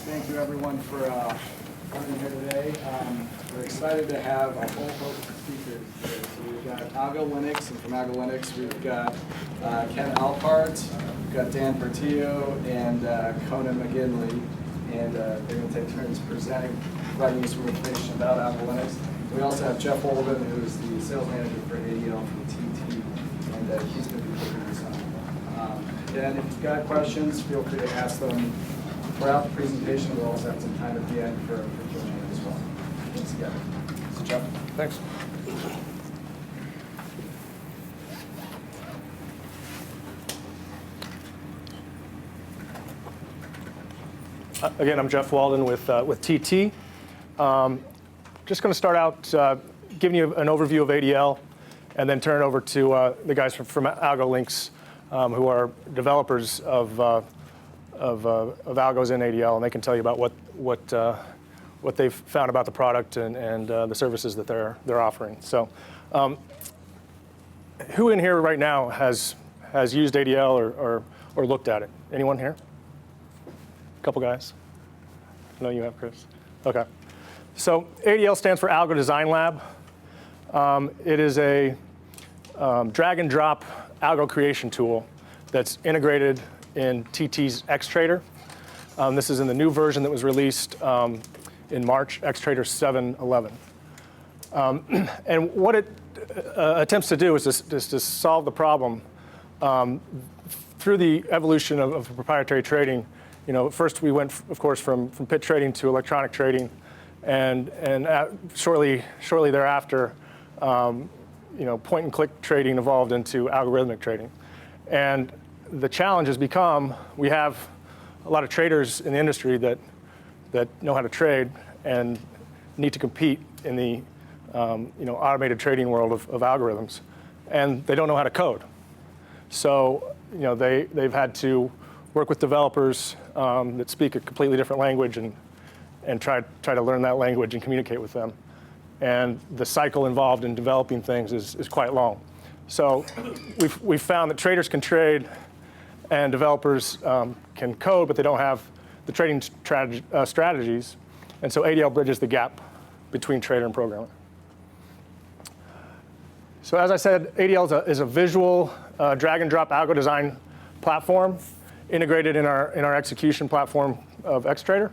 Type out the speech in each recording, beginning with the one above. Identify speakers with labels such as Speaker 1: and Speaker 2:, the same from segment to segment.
Speaker 1: Thank you, everyone, for coming here today. We're excited to have a whole host of speakers today. So we've got Algo Linux, and from Algo Linux, we've got Ken Alpart, we've got Dan Portillo, and Conan McGinley. And they're going to take turns presenting, providing you some information about Algo Linux. We also have Jeff Holden, who's the sales manager for ADL from TT, and he's going to be putting this on. And if you've got questions, feel free to ask them throughout the presentation. We'll also have some time at the end for Q&A as well. Thanks again. So Jeff.
Speaker 2: Thanks. Again, I'm Jeff Walden with TT. Just going to start out giving you an overview of ADL, and then turn it over to the guys from Algo Links, who are developers of algos in ADL, and they can tell you about what they've found about the product and the services that they're offering. So, who in here right now has used ADL or looked at it? Anyone here? A couple guys. I know you have, Chris. Okay. So ADL stands for Algo Design Lab. It is a drag and drop algo creation tool that's integrated in TT's Xtrader. This is in the new version that was released in March, Xtrader 7.11. And what it attempts to do is to solve the problem through the evolution of proprietary trading. You know, first we went, of course, from pit trading to electronic trading, and shortly thereafter, point and click trading evolved into algorithmic trading. And the challenge has become, we have a lot of traders in the industry that know how to trade and need to compete in the automated trading world of algorithms, and they don't know how to code. So they've had to work with developers that speak a completely different language and try to learn that language and communicate with them. And the cycle involved in developing things is quite long. So we've found that traders can trade and developers can code, but they don't have the trading strategies. And so ADL bridges the gap between trader and programmer. So as I said, ADL is a visual drag and drop algo design platform integrated in our execution platform of Xtrader.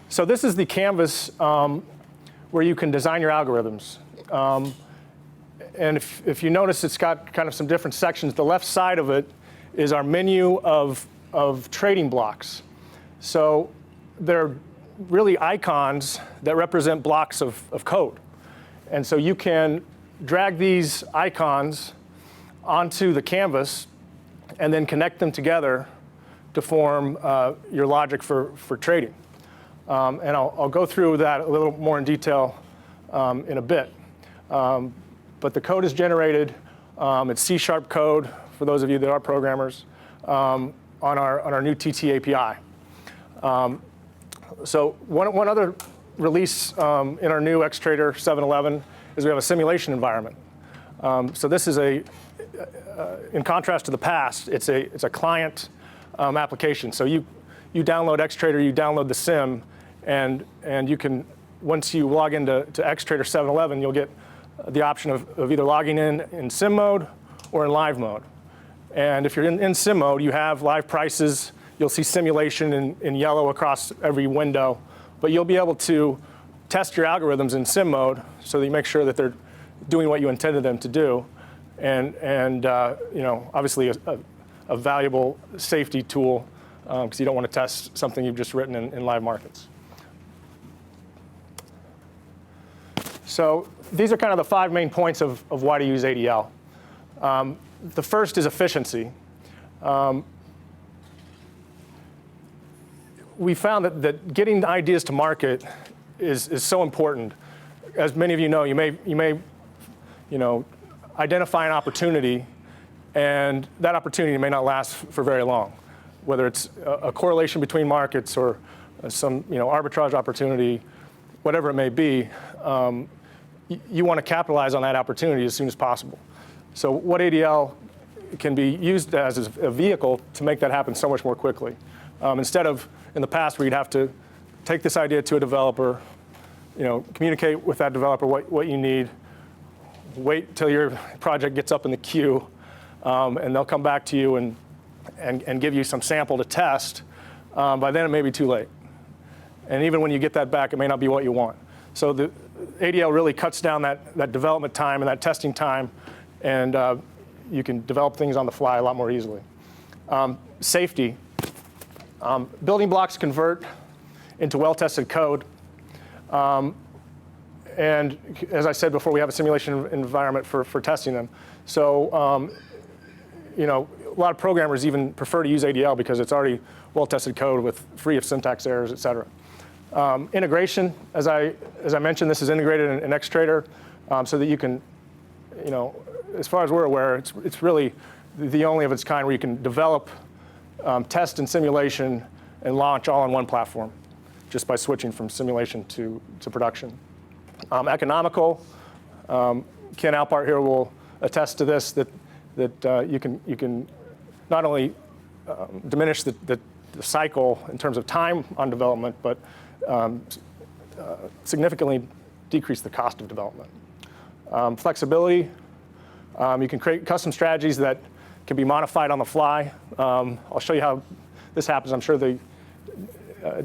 Speaker 2: So this is the canvas where you can design your algorithms. And if you notice, it's got kind of some different sections. The left side of it is our menu of trading blocks. So they're really icons that represent blocks of code. And so you can drag these icons onto the canvas and then connect them together to form your logic for trading. And I'll go through that a little more in detail in a bit. But the code is generated. It's C# code, for those of you that are programmers, on our new TT API. So one other release in our new Xtrader 7.11 is we have a simulation environment. So this is in contrast to the past, it's a client application. So you download Xtrader, you download the sim, and you can, once you log into Xtrader 7.11, you'll get the option of either logging in sim mode or in live mode. And if you're in sim mode, you have live prices. You'll see simulation in yellow across every window, but you'll be able to test your algorithms in sim mode so that you make sure that they're doing what you intended them to do, and obviously a valuable safety tool because you don't want to test something you've just written in live markets. So these are kind of the 5 main points of why to use ADL. The first is efficiency. We found that getting ideas to market is so important. As many of you know, you may identify an opportunity, and that opportunity may not last for very long. Whether it's a correlation between markets or some arbitrage opportunity, whatever it may be, you want to capitalize on that opportunity as soon as possible. So what ADL can be used as a vehicle to make that happen so much more quickly. Instead of in the past where you'd have to take this idea to a developer, communicate with that developer what you need, wait till your project gets up in the queue, and they'll come back to you and give you some sample to test. By then it may be too late. And even when you get that back, it may not be what you want. So the ADL really cuts down that development time and that testing time, and you can develop things on the fly a lot more easily. Safety. Building blocks convert into well-tested code. And as I said before, we have a simulation environment for testing them. So a lot of programmers even prefer to use ADL because it's already well-tested code free of syntax errors, et cetera. Integration, as I mentioned, this is integrated in Xtrader so that you can, as far as we're aware, it's really the only of its kind where you can develop, test, and simulation and launch all on one platform just by switching from simulation to production. Economical, Ken Alpart here will attest to this, that you can not only diminish the cycle in terms of time on development, but significantly decrease the cost of development. Flexibility, you can create custom strategies that can be modified on the fly. I'll show you how this happens. I'm sure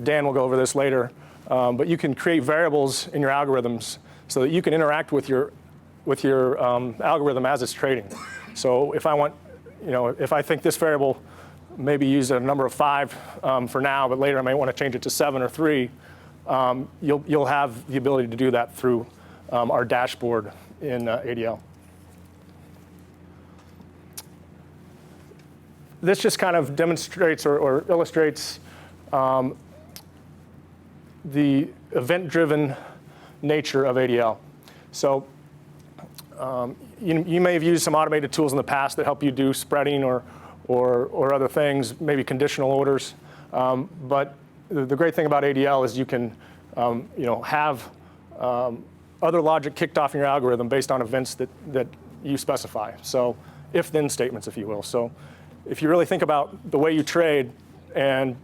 Speaker 2: Dan will go over this later. But you can create variables in your algorithms so that you can interact with your algorithm as it's trading. So if I want, if I think this variable may be used at a number of 5 for now, but later I may want to change it to 7 or 3, you'll have the ability to do that through our dashboard in ADL. This just kind of demonstrates or illustrates the event-driven nature of ADL. So you may have used some automated tools in the past that help you do spreading or other things, maybe conditional orders. But the great thing about ADL is you can have other logic kicked off in your algorithm based on events that you specify. So if-then statements, if you will. So if you really think about the way you trade and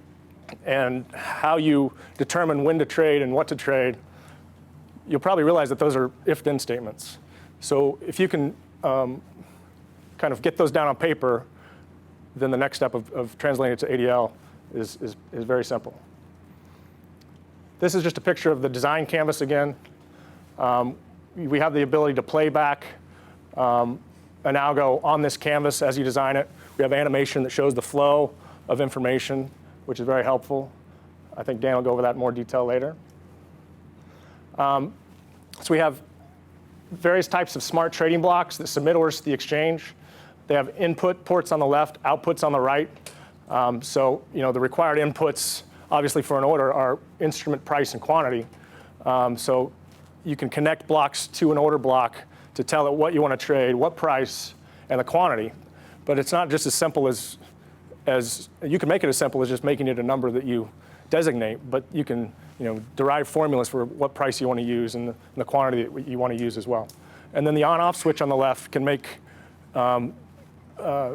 Speaker 2: how you determine when to trade and what to trade, you'll probably realize that those are if-then statements. So if you can kind of get those down on paper, then the next step of translating it to ADL is very simple. This is just a picture of the design canvas again. We have the ability to play back an algo on this canvas as you design it. We have animation that shows the flow of information, which is very helpful. I think Dan will go over that in more detail later. So we have various types of smart trading blocks that submit orders to the exchange. They have input ports on the left, outputs on the right. So the required inputs, obviously for an order, are instrument price and quantity. So you can connect blocks to an order block to tell it what you want to trade, what price, and the quantity. But it's not just as simple as you can make it as simple as just making it a number that you designate, but you can derive formulas for what price you want to use and the quantity that you want to use as well. And then the on-off switch on the left can make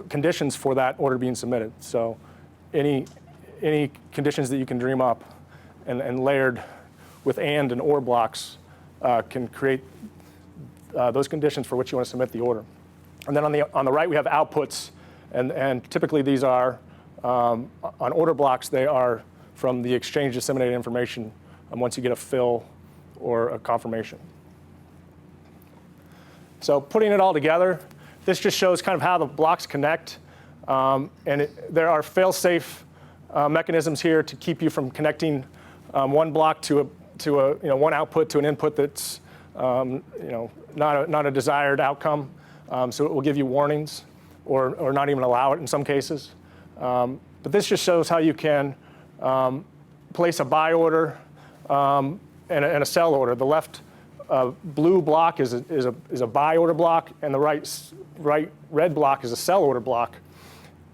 Speaker 2: conditions for that order being submitted. So any conditions that you can dream up and layered with and or blocks can create those conditions for which you want to submit the order. And then on the right we have outputs, and typically these are on order blocks. They are from the exchange disseminated information once you get a fill or a confirmation. So putting it all together, this just shows kind of how the blocks connect. There are fail-safe mechanisms here to keep you from connecting one block to one output to an input that's not a desired outcome. So it will give you warnings or not even allow it in some cases. But this just shows how you can place a buy order and a sell order. The left blue block is a buy order block, and the right red block is a sell order block.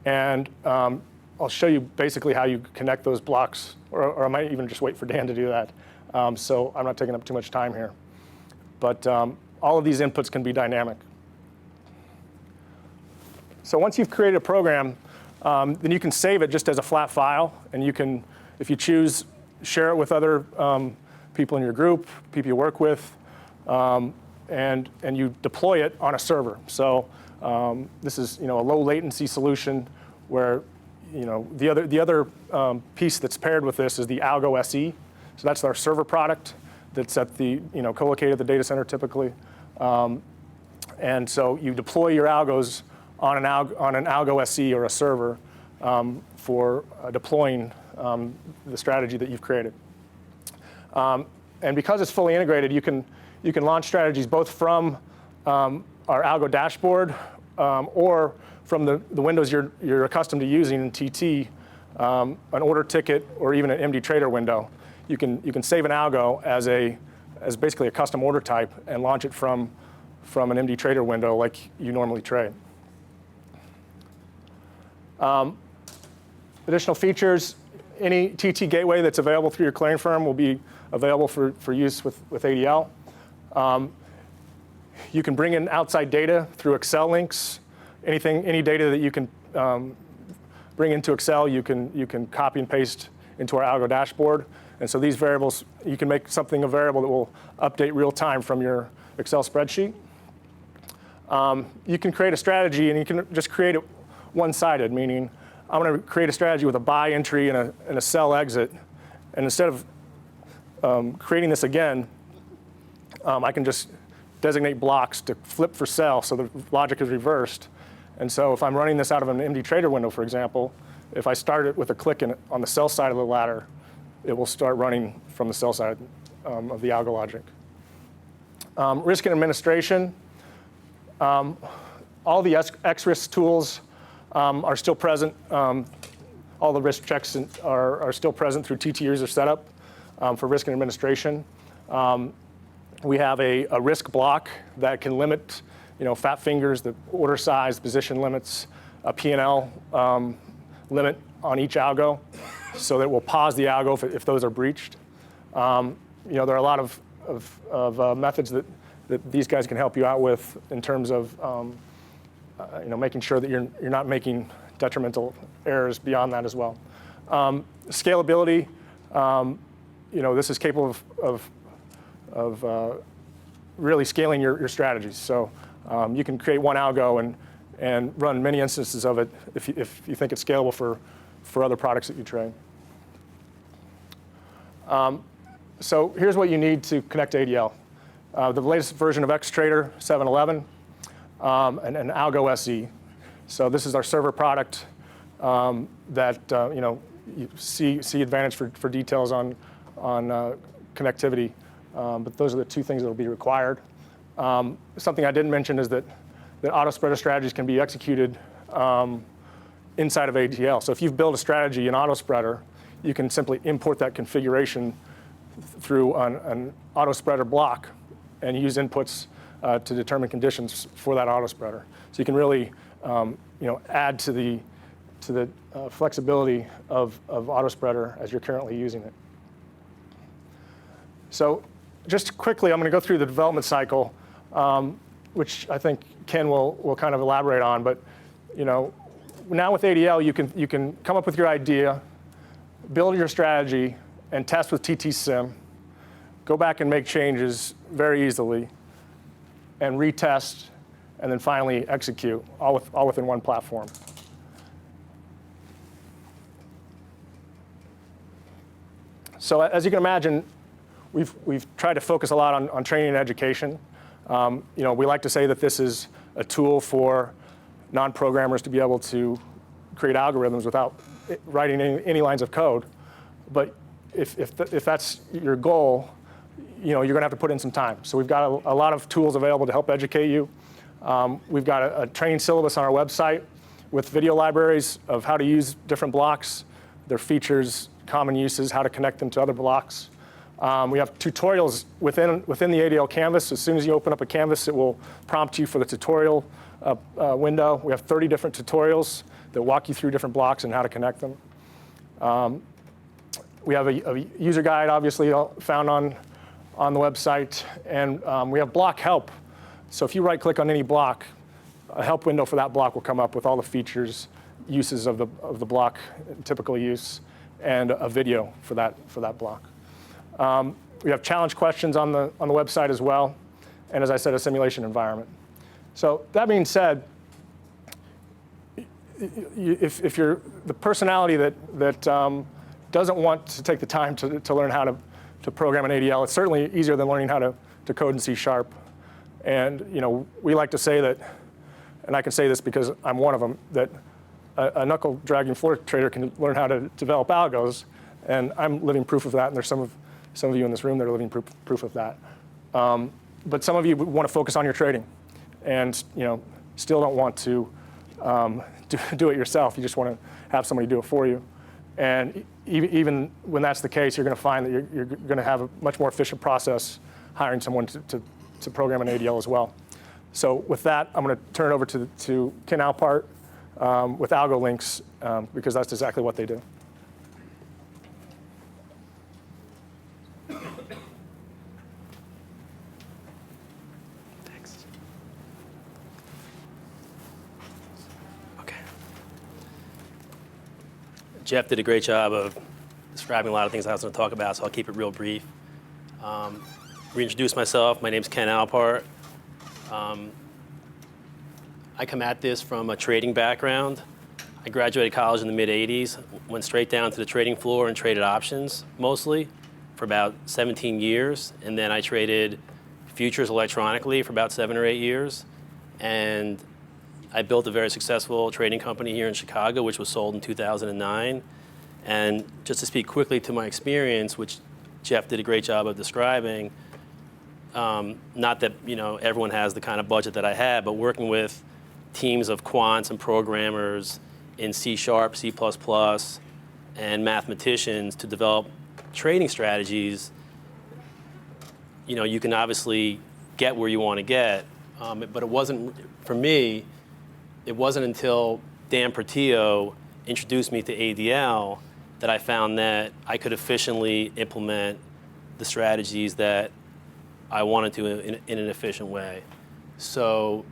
Speaker 2: And I'll show you basically how you connect those blocks, or I might even just wait for Dan to do that. So I'm not taking up too much time here. But all of these inputs can be dynamic. So once you've created a program, then you can save it just as a flat file, and you can, if you choose, share it with other people in your group, people you work with, and you deploy it on a server. So this is a low latency solution where the other piece that's paired with this is the Algo SE. So that's our server product that's at the co-located at the data center typically. And so you deploy your algos on an Algo SE or a server for deploying the strategy that you've created. And because it's fully integrated, you can launch strategies both from our Algo dashboard or from the windows you're accustomed to using in TT, an order ticket or even an MD Trader window. You can save an algo as basically a custom order type and launch it from an MD Trader window like you normally trade. Additional features, any TT gateway that's available through your clearing firm will be available for use with ADL. You can bring in outside data through Excel links. Any data that you can bring into Excel, you can copy and paste into our Algo dashboard. And so these variables, you can make something a variable that will update real time from your Excel spreadsheet. You can create a strategy, and you can just create it one-sided, meaning I'm going to create a strategy with a buy entry and a sell exit. And instead of creating this again, I can just designate blocks to flip for sell, so the logic is reversed. And so if I'm running this out of an MD Trader window, for example, if I start it with a click on the sell side of the ladder, it will start running from the sell side of the algo logic. Risk and administration. All the X-risk tools are still present. All the risk checks are still present through TT user setup for risk and administration. We have a risk block that can limit fat fingers, the order size, position limits, a P&L limit on each algo, so that it will pause the algo if those are breached. There are a lot of methods that these guys can help you out with in terms of making sure that you're not making detrimental errors beyond that as well. Scalability, this is capable of really scaling your strategies. So you can create one algo and run many instances of it if you think it's scalable for other products that you trade. So here's what you need to connect to ADL. The latest version of XTrader 7.11 and an Algo SE. So this is our server product that you see advantage for details on connectivity. But those are the two things that will be required. Something I didn't mention is that auto spreader strategies can be executed inside of ADL. So if you've built a strategy in auto spreader, you can simply import that configuration through an auto spreader block and use inputs to determine conditions for that auto spreader. So you can really add to the flexibility of auto spreader as you're currently using it. So just quickly, I'm going to go through the development cycle, which I think Ken will kind of elaborate on. But now with ADL, you can come up with your idea, build your strategy, and test with TT Sim. Go back and make changes very easily, and retest, and then finally execute, all within one platform. So as you can imagine, we've tried to focus a lot on training and education. We like to say that this is a tool for non-programmers to be able to create algorithms without writing any lines of code. But if that's your goal, you're going to have to put in some time. So we've got a lot of tools available to help educate you. We've got a training syllabus on our website with video libraries of how to use different blocks, their features, common uses, how to connect them to other blocks. We have tutorials within the ADL Canvas. As soon as you open up a Canvas, it will prompt you for the tutorial window. We have 30 different tutorials that walk you through different blocks and how to connect them. We have a user guide, obviously, found on the website. And we have block help. So if you right-click on any block, a help window for that block will come up with all the features, uses of the block, typical use. and a video for that block. We have challenge questions on the website as well, and as I said, a simulation environment. So that being said, if you're the personality that doesn't want to take the time to learn how to program an ADL, it's certainly easier than learning how to code in C#. And we like to say that, and I can say this because I'm one of them, that a knuckle dragging floor trader can learn how to develop algos, and I'm living proof of that. And there's some of you in this room that are living proof of that. But some of you want to focus on your trading, and still don't want to do it yourself. You just want to have somebody do it for you. And even when that's the case, you're going to find that you're going to have a much more efficient process hiring someone to program an ADL as well. So with that, I'm going to turn it over to Ken Alpart with Algo Links, because that's exactly what they do.
Speaker 3: Thanks. Okay. Jeff did a great job of describing a lot of things I was going to talk about, so I'll keep it real brief. Reintroduce myself. My name's Ken Alpart. I come at this from a trading background. I graduated college in the mid-'80s, went straight down to the trading floor and traded options mostly for about 17 years. And then I traded futures electronically for about 7 or 8 years. And I built a very successful trading company here in Chicago, which was sold in 2009. And just to speak quickly to my experience, which Jeff did a great job of describing, not that everyone has the kind of budget that I had, but working with teams of quants and programmers in C#, C++, and mathematicians to develop trading strategies, you can obviously get where you want to get. But it wasn't, for me, it wasn't until Dan Portillo introduced me to ADL that I found that I could efficiently implement the strategies that I wanted to in an efficient way. So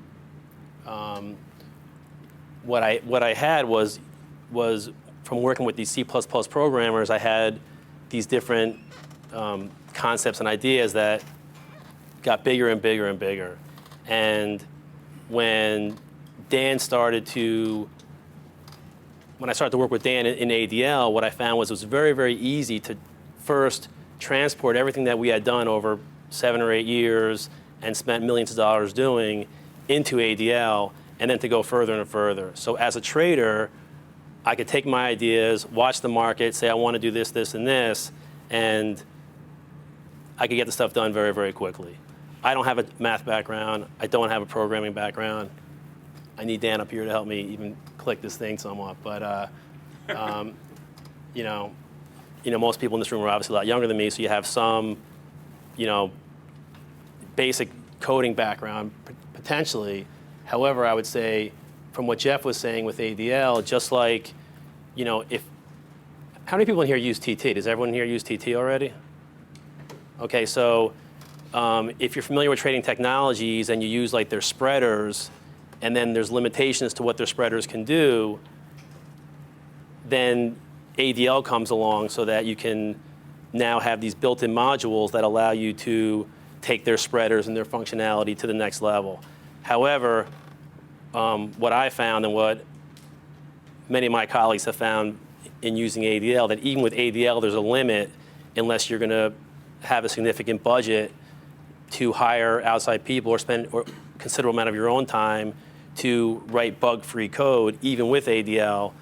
Speaker 3: what I had was from working with these C++ programmers, I had these different concepts and ideas that got bigger and bigger and bigger. And when I started to work with Dan in ADL, what I found was it was very, very easy to first transport everything that we had done over 7 or 8 years and spent millions of dollars doing into ADL, and then to go further and further. So as a trader, I could take my ideas, watch the market, say I want to do this, this, and this, and I could get the stuff done very, very quickly. I don't have a math background. I don't have a programming background. I need Dan up here to help me even click this thing somewhat. But most people in this room are obviously a lot younger than me, so you have some, basic coding background potentially. However, I would say, from what Jeff was saying with ADL, just like, how many people in here use TT? Does everyone here use TT already? Okay, so if you're familiar with trading technologies and you use like their spreaders, and then there's limitations to what their spreaders can do, then ADL comes along so that you can now have these built-in modules that allow you to take their spreaders and their functionality to the next level. However, what I found and what many of my colleagues have found in using ADL, that even with ADL, there's a limit unless you're going to have a significant budget to hire outside people or spend a considerable amount of your own time to write bug-free code, even with ADL,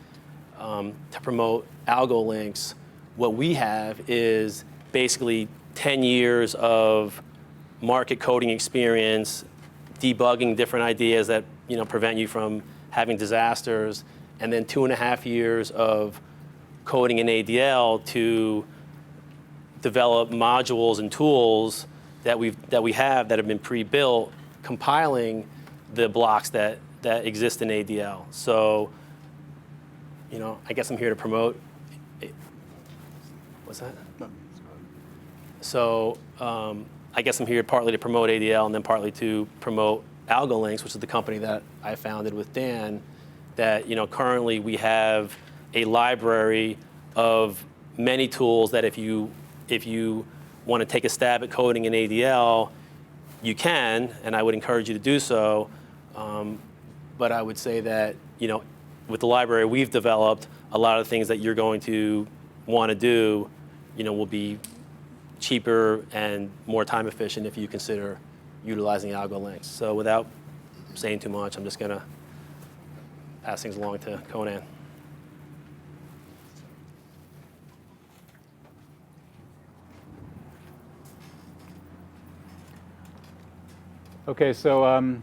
Speaker 3: to promote Algo Links. What we have is basically 10 years of market coding experience, debugging different ideas that prevent you from having disasters, and then 2.5 years of coding in ADL to develop modules and tools that we have that have been pre-built, compiling the blocks that exist in ADL. So, I guess I'm here to promote. What's that? No. So I guess I'm here partly to promote ADL and then partly to promote Algo Links, which is the company that I founded with Dan. That currently we have a library of many tools that if you want to take a stab at coding in ADL, you can, and I would encourage you to do so. But I would say that, with the library we've developed, a lot of the things that you're going to want to do, will be cheaper and more time efficient if you consider utilizing algo links. So without saying too much, I'm just going to pass things along to Conan.
Speaker 4: Okay, so I'm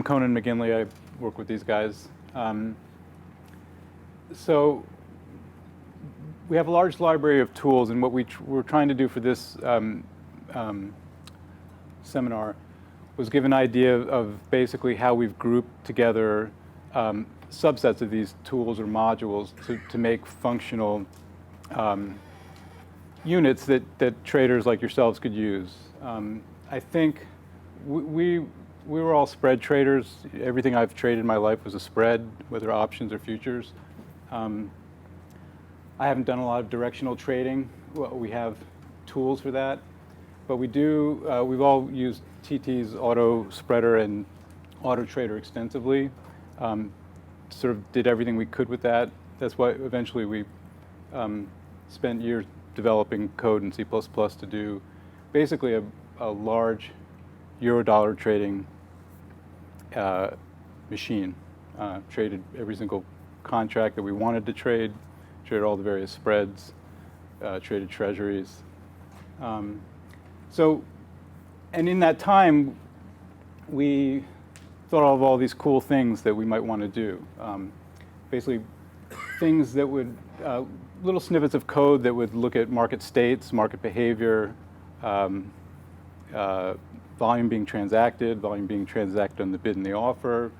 Speaker 4: Conan McGinley. I work with these guys. So we have a large library of tools, and what we're trying to do for this seminar was give an idea of basically how we've grouped together subsets of these tools or modules to make functional units that traders like yourselves could use. I think we were all spread traders. Everything I've traded in my life was a spread, whether options or futures. I haven't done a lot of directional trading. Well, we have tools for that, but we do. We've all used TT's auto spreader and auto trader extensively. Sort of did everything we could with that. That's why eventually we spent years developing code in C++ to do basically a large Euro-dollar trading machine. Traded every single contract that we wanted to trade, traded all the various spreads, traded treasuries. And in that time, we thought of all these cool things that we might want to do. Basically, things that would, little snippets of code that would look at market states, market behavior, volume being transacted on the bid and the offer,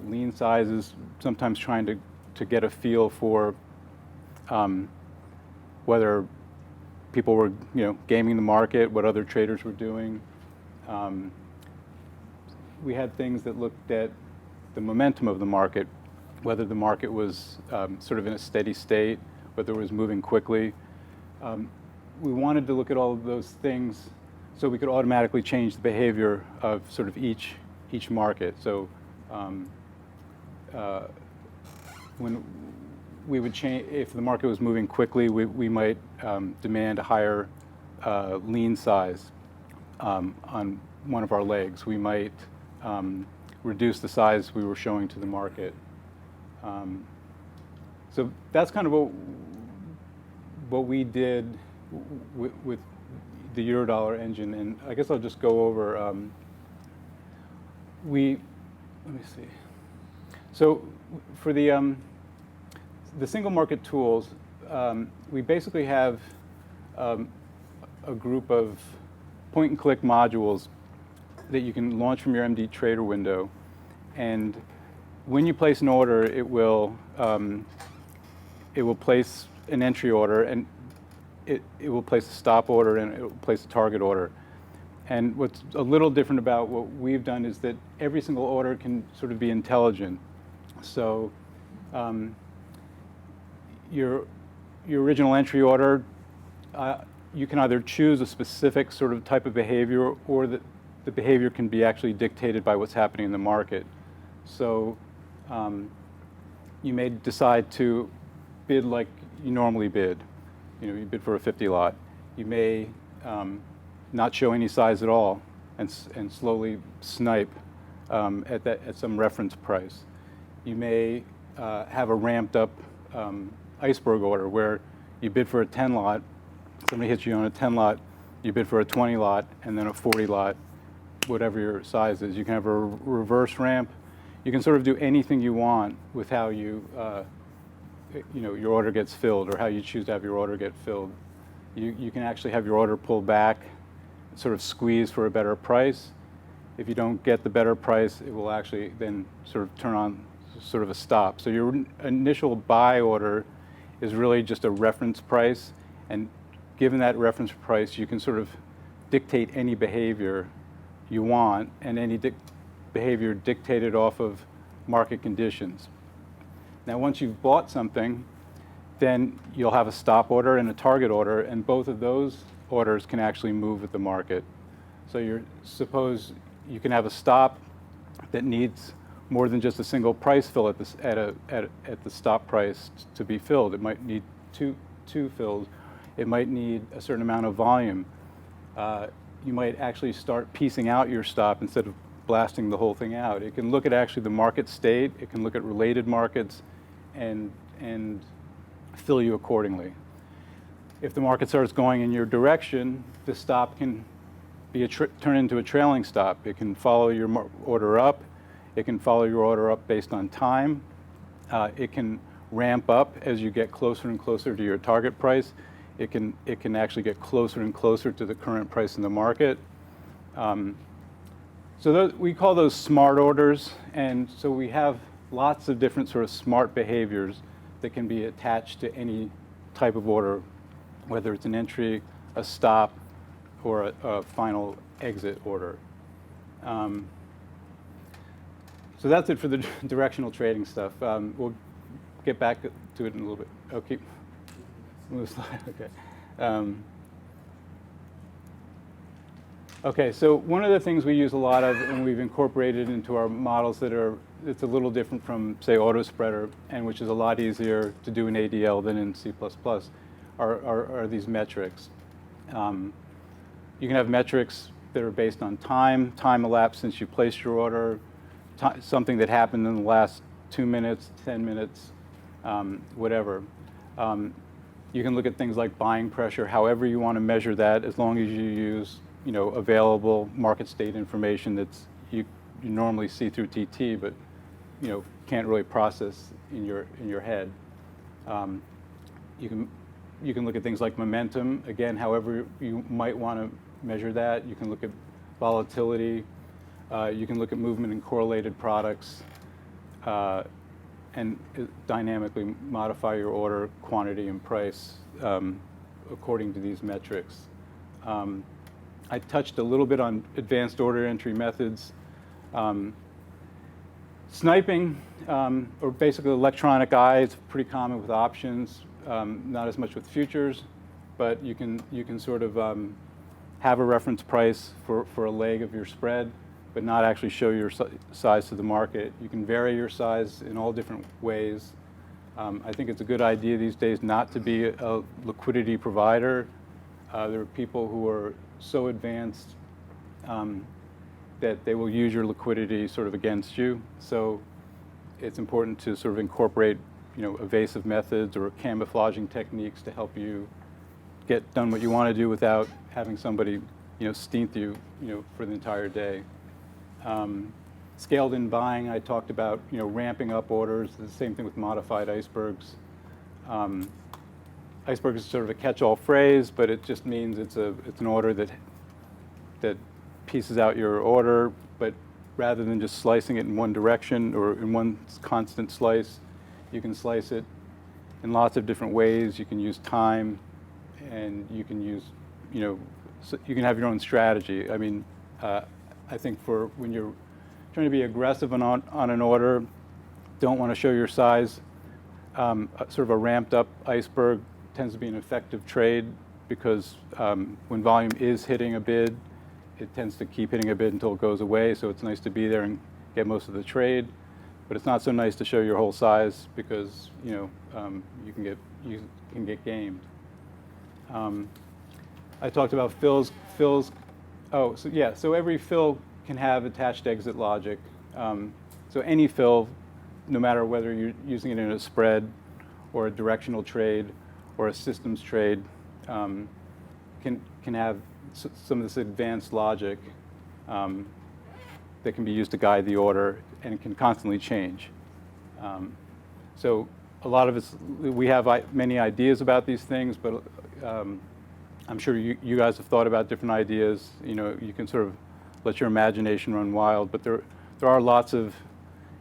Speaker 4: lien sizes, sometimes trying to get a feel for whether people were gaming the market, what other traders were doing. We had things that looked at the momentum of the market, whether the market was sort of in a steady state, whether it was moving quickly. We wanted to look at all of those things so we could automatically change the behavior of sort of each market. So when we would change, if the market was moving quickly, we might demand a higher lien size on one of our legs. We might reduce the size we were showing to the market. So that's kind of what we did with the Eurodollar engine, and I guess I'll just go over. Let me see. So for the single market tools, we basically have a group of point-and-click modules that you can launch from your MD Trader window, and when you place an order, it will place an entry order, and it will place a stop order, and it will place a target order. And what's a little different about what we've done is that every single order can sort of be intelligent. So your original entry order, you can either choose a specific sort of type of behavior, or the behavior can be actually dictated by what's happening in the market. So you may decide to bid like you normally bid. You bid for a 50 lot. You may not show any size at all and slowly snipe at some reference price. You may have a ramped up iceberg order where you bid for a 10 lot, somebody hits you on a 10 lot, you bid for a 20 lot, and then a 40 lot, whatever your size is. You can have a reverse ramp. You can sort of do anything you want with how your order gets filled, or how you choose to have your order get filled. You can actually have your order pull back, sort of squeeze for a better price. If you don't get the better price, it will actually then sort of turn on sort of a stop. So your initial buy order is really just a reference price, and given that reference price, you can sort of dictate any behavior you want, and any behavior dictated off of market conditions. Now, once you've bought something, then you'll have a stop order and a target order, and both of those orders can actually move with the market. So suppose you can have a stop that needs more than just a single price fill at the stop price to be filled. It might need two fills. It might need a certain amount of volume. You might actually start piecing out your stop instead of blasting the whole thing out. It can look at actually the market state. It can look at related markets and fill you accordingly. If the market starts going in your direction, the stop can be turn into a trailing stop. It can follow your order up. It can follow your order up based on time. It can ramp up as you get closer and closer to your target price. It can actually get closer and closer to the current price in the market. So we call those smart orders, and so we have lots of different sort of smart behaviors that can be attached to any type of order, whether it's an entry, a stop, or a final exit order. So that's it for the directional trading stuff. We'll get back to it in a little bit. Oh, keep move the slide. Okay. Okay. So one of the things we use a lot of, and we've incorporated into our models it's a little different from, say, AutoSpreader, and which is a lot easier to do in ADL than in C++, are these metrics. You can have metrics that are based on time elapsed since you placed your order, something that happened in the last 2 minutes, 10 minutes, whatever. You can look at things like buying pressure, however you want to measure that, as long as you use available market state information that's you normally see through TT, but can't really process in your head. You can look at things like momentum, again, however you might want to measure that. You can look at volatility. You can look at movement in correlated products and dynamically modify your order quantity and price according to these metrics. I touched a little bit on advanced order entry methods. Sniping, or basically electronic eye, is pretty common with options, not as much with futures, but you can sort of have a reference price for a leg of your spread, but not actually show your size to the market. You can vary your size in all different ways. I think it's a good idea these days not to be a liquidity provider. There are people who are so advanced that they will use your liquidity sort of against you. So it's important to sort of incorporate evasive methods or camouflaging techniques to help you get done what you want to do without having somebody stint you for the entire day. Scaled in buying, I talked about ramping up orders. The same thing with modified icebergs. Iceberg is sort of a catch-all phrase, but it just means it's an order that pieces out your order, but rather than just slicing it in one direction or in one constant slice, you can slice it in lots of different ways. You can use time, and you can use so you can have your own strategy. I mean, I think for when you're trying to be aggressive on an order, don't want to show your size. Sort of a ramped up iceberg tends to be an effective trade because when volume is hitting a bid, it tends to keep hitting a bid until it goes away. So it's nice to be there and get most of the trade, but it's not so nice to show your whole size because you can get gamed. I talked about fills. Oh, so yeah. So every fill can have attached exit logic. So any fill, no matter whether you're using it in a spread or a directional trade or a systems trade, can have some of this advanced logic that can be used to guide the order, and it can constantly change. So a lot of we have many ideas about these things, but I'm sure you guys have thought about different ideas. You can sort of let your imagination run wild, but there are lots of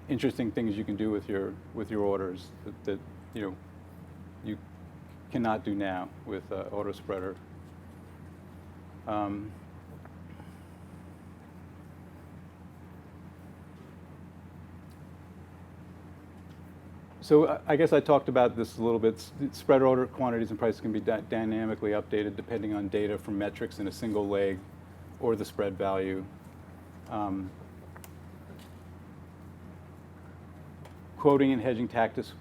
Speaker 4: interesting things you can do with your orders that you cannot do now with AutoSpreader. So I guess I talked about this a little bit. Spread order quantities and prices can be dynamically updated depending on data from metrics in a single leg or the spread value. Quoting and hedging tactics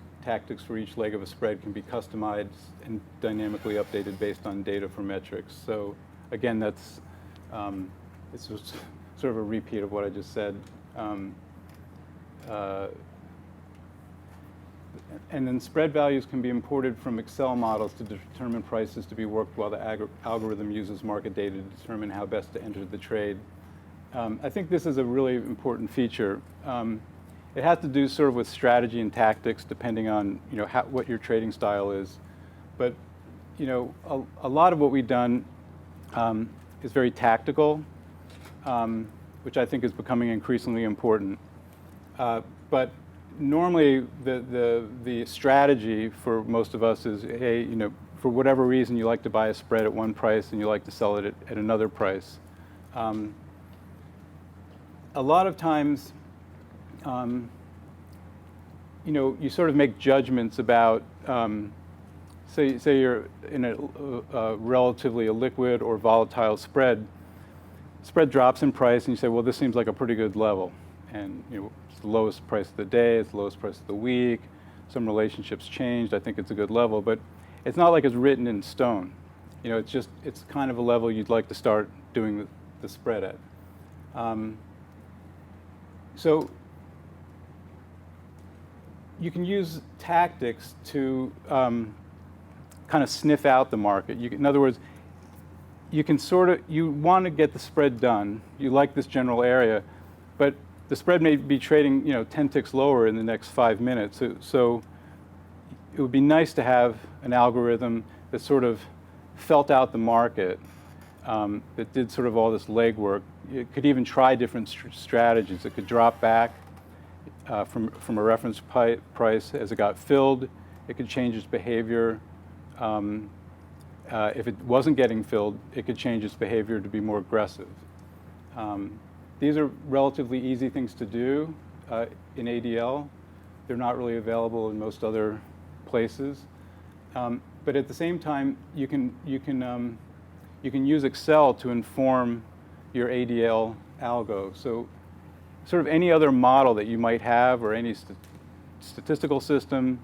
Speaker 4: for each leg of a spread can be customized and dynamically updated based on data from metrics. So again, that's it's just sort of a repeat of what I just said. And then spread values can be imported from Excel models to determine prices to be worked while the algorithm uses market data to determine how best to enter the trade. I think this is a really important feature. It has to do sort of with strategy and tactics, depending on what your trading style is. But a lot of what we've done is very tactical, which I think is becoming increasingly important. But normally, the strategy for most of us is, hey, for whatever reason, you like to buy a spread at one price and you like to sell it at another price. A lot of times, you sort of make judgments about, say you're in a relatively liquid or volatile spread. Spread drops in price, and you say, well, this seems like a pretty good level, and it's the lowest price of the day, it's the lowest price of the week. Some relationships changed. I think it's a good level, but it's not like it's written in stone. It's kind of a level you'd like to start doing the spread at. So you can use tactics to kind of sniff out the market. In other words, you want to get the spread done. You like this general area, but the spread may be trading 10 ticks lower in the next 5 minutes. So it would be nice to have an algorithm that sort of felt out the market, that did sort of all this legwork. It could even try different strategies. It could drop back from a reference price as it got filled. It could change its behavior. If it wasn't getting filled, it could change its behavior to be more aggressive. These are relatively easy things to do in ADL. They're not really available in most other places. But at the same time, you can use Excel to inform your ADL algo. So sort of any other model that you might have, or any statistical system,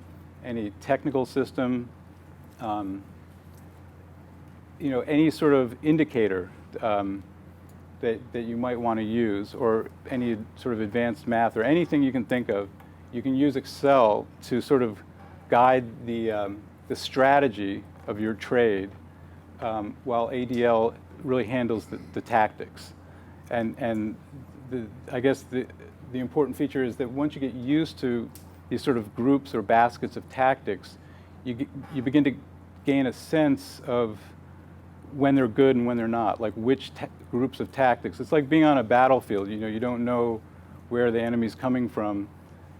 Speaker 4: any technical system, any sort of indicator that you might want to use, or any sort of advanced math, or anything you can think of, you can use Excel to sort of guide the strategy of your trade, while ADL really handles the tactics. And I guess the important feature is that once you get used to these sort of groups or baskets of tactics, you begin to gain a sense of when they're good and when they're not, like which groups of tactics. It's like being on a battlefield. You don't know where the enemy's coming from,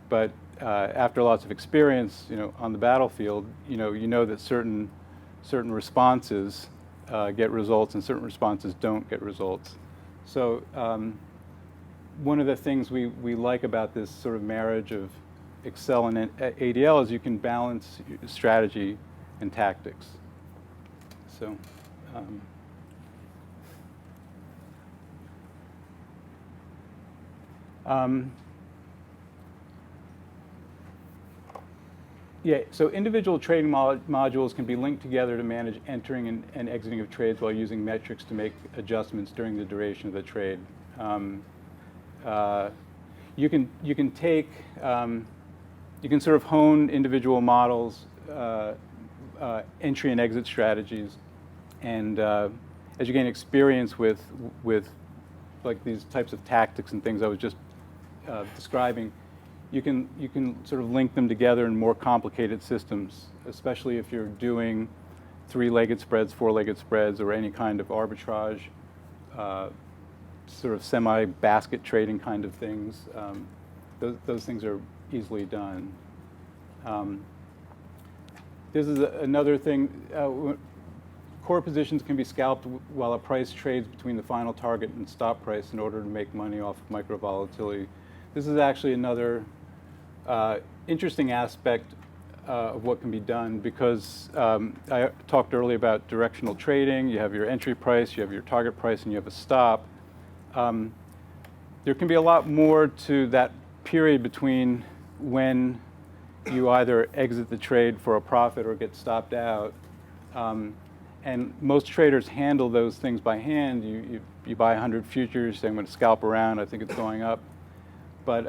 Speaker 4: but after lots of experience, on the battlefield, you know that certain responses get results and certain responses don't get results. So one of the things we like about this sort of marriage of Excel and ADL is you can balance strategy and tactics. So. So individual trading modules can be linked together to manage entering and exiting of trades while using metrics to make adjustments during the duration of the trade. You can sort of hone individual models, entry and exit strategies, and as you gain experience with like these types of tactics and things I was just describing, you can sort of link them together in more complicated systems, especially if you're doing 3-legged spreads, 4-legged spreads, or any kind of arbitrage, sort of semi-basket trading kind of things. Those things are easily done. This is another thing. Core positions can be scalped while a price trades between the final target and stop price in order to make money off of micro volatility. This is actually another interesting aspect of what can be done because I talked earlier about directional trading. You have your entry price, you have your target price, and you have a stop. There can be a lot more to that period between when you either exit the trade for a profit or get stopped out. And most traders handle those things by hand. You buy 100 futures, say I'm going to scalp around, I think it's going up. But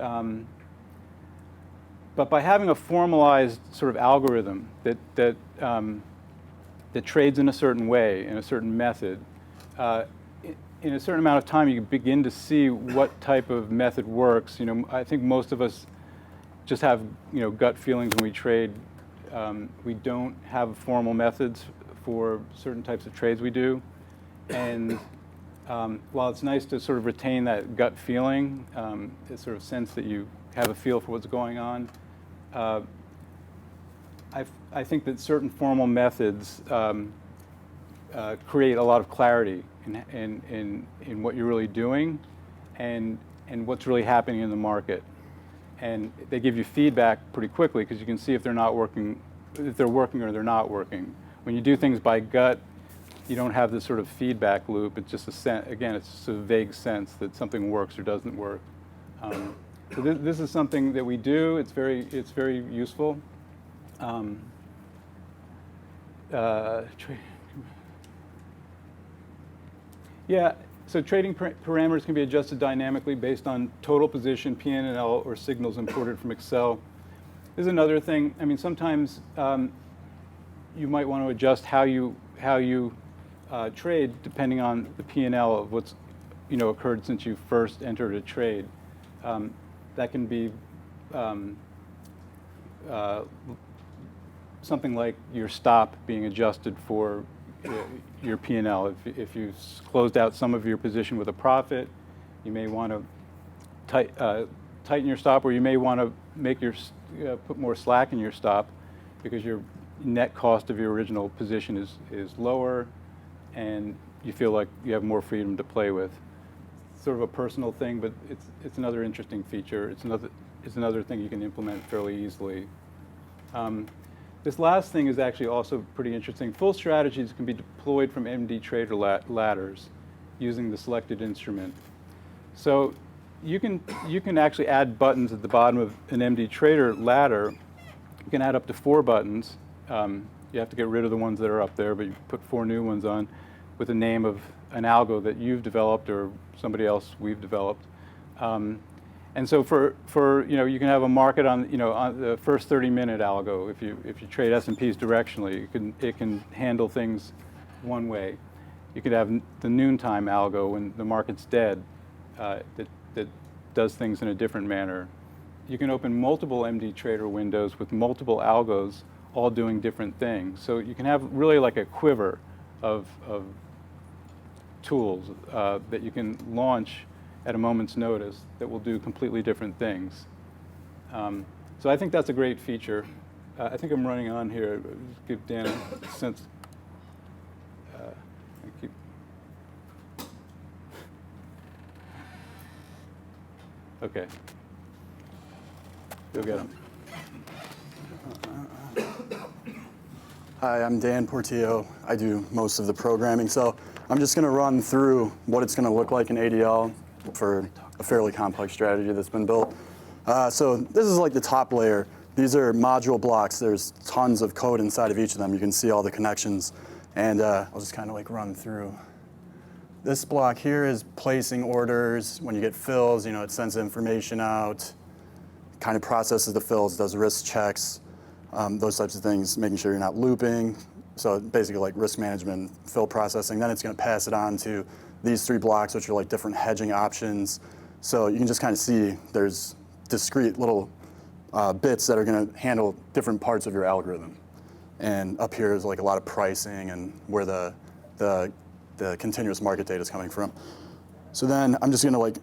Speaker 4: by having a formalized sort of algorithm that trades in a certain way, in a certain method, in a certain amount of time, you begin to see what type of method works. You know, I think most of us just have gut feelings when we trade. We don't have formal methods for certain types of trades we do, and while it's nice to sort of retain that gut feeling, this sort of sense that you have a feel for what's going on, I think that certain formal methods create a lot of clarity in what you're really doing and what's really happening in the market. And they give you feedback pretty quickly because you can see if they're not working, if they're working or they're not working. When you do things by gut, you don't have this sort of feedback loop. It's just again, it's just a vague sense that something works or doesn't work. So this is something that we do. It's very useful. Yeah, so trading parameters can be adjusted dynamically based on total position, P&L, or signals imported from Excel. There's another thing. I mean, sometimes you might want to adjust how you trade depending on the P&L of what's occurred since you first entered a trade. That can be something like your stop being adjusted for your P&L. If you closed out some of your position with a profit, you may want to tighten your stop, or you may want to make put more slack in your stop because your net cost of your original position is lower, and you feel like you have more freedom to play with. It's sort of a personal thing, but it's another interesting feature. It's another thing you can implement fairly easily. This last thing is actually also pretty interesting. Full strategies can be deployed from MD trader ladders using the selected instrument. So you can actually add buttons at the bottom of an MD trader ladder. You can add up to 4 buttons. You have to get rid of the ones that are up there, but you put 4 new ones on with the name of an algo that you've developed or somebody else we've developed. And so you can have a market on on the first 30-minute algo. If you trade S&Ps directionally, it can handle things one way. You could have the noontime algo when the market's dead that does things in a different manner. You can open multiple MD trader windows with multiple algos all doing different things. So you can have really like a quiver of tools that you can launch at a moment's notice that will do completely different things. So I think that's a great feature. I think I'm running on here. Just give Dan a sense. Okay. Go get him.
Speaker 5: Hi, I'm Dan Portillo. I do most of the programming. So I'm just going to run through what it's going to look like in ADL for a fairly complex strategy that's been built. So this is like the top layer. These are module blocks. There's tons of code inside of each of them. You can see all the connections. And I'll just kind of like run through. This block here is placing orders. When you get fills, it sends information out, kind of processes the fills, does risk checks, those types of things, making sure you're not looping. So basically like risk management, fill processing. Then it's going to pass it on to these 3 blocks, which are like different hedging options. So you can just kind of see there's discrete little bits that are going to handle different parts of your algorithm. And up here is like a lot of pricing and where the continuous market data is coming from. So then I'm just going to like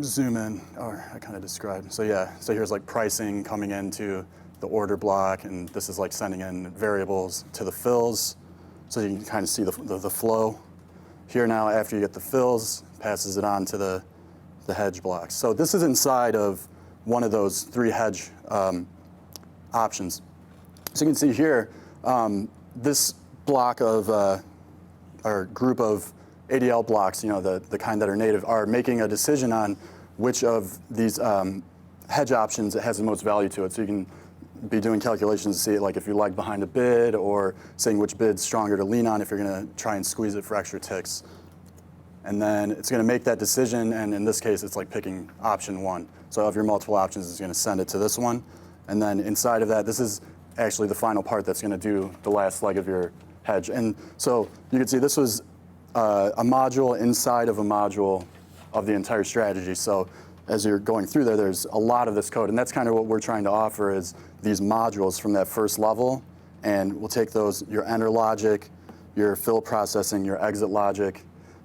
Speaker 5: zoom in, or I kind of described. So yeah, so here's like pricing coming into the order block, and this is like sending in variables to the fills, so you can kind of see the flow. Here now, after you get the fills, passes it on to the hedge blocks. So this is inside of one of those 3 hedge options. So you can see here, this block of, or group of ADL blocks, the kind that are native, are making a decision on which of these hedge options it has the most value to it. So you can be doing calculations to see like if you lag behind a bid, or saying which bid's stronger to lean on if you're going to try and squeeze it for extra ticks. And then it's going to make that decision, and in this case, it's like picking option 1. So of your multiple options, it's going to send it to this one. And then inside of that, this is actually the final part that's going to do the last leg of your hedge. And so you can see this was a module inside of a module of the entire strategy. So as you're going through there, there's a lot of this code. And that's kind of what we're trying to offer, is these modules from that first level. And we'll take those, your enter logic, your fill processing, your exit logic.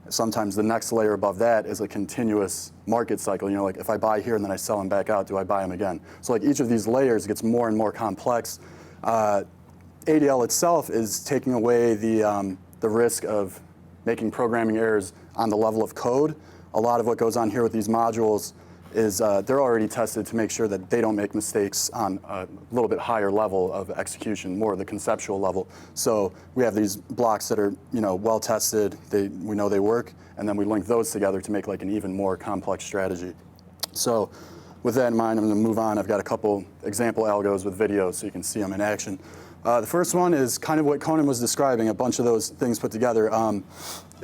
Speaker 5: Sometimes the next layer above that is a continuous market cycle. Like if I buy here and then I sell them back out, do I buy them again? So like each of these layers gets more and more complex. ADL itself is taking away the risk of making programming errors on the level of code. A lot of what goes on here with these modules is they're already tested to make sure that they don't make mistakes on a little bit higher level of execution, more the conceptual level. So we have these blocks that are well tested, we know they work, and then we link those together to make like an even more complex strategy. So with that in mind, I'm going to move on. I've got a couple example algos with videos so you can see them in action. The first one is kind of what Conan was describing, a bunch of those things put together.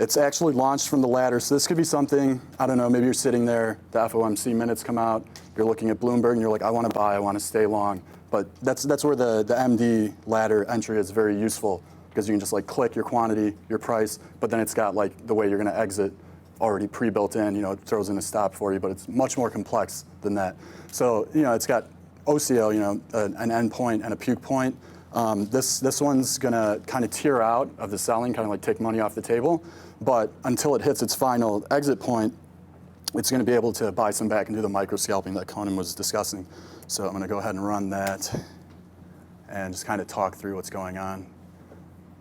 Speaker 5: It's actually launched from the ladder, so this could be something, I don't know, maybe you're sitting there, the FOMC minutes come out, you're looking at Bloomberg, and you're like, I want to buy, I want to stay long. But that's where the MD ladder entry is very useful, because you can just like click your quantity, your price, but then it's got like the way you're going to exit already pre-built in, it throws in a stop for you, but it's much more complex than that. So, it's got OCO, an endpoint and a puke point. This one's going to kind of tear out of the selling, kind of like take money off the table. But until it hits its final exit point, it's going to be able to buy some back and do the micro scalping that Conan was discussing. So I'm going to go ahead and run that and just kind of talk through what's going on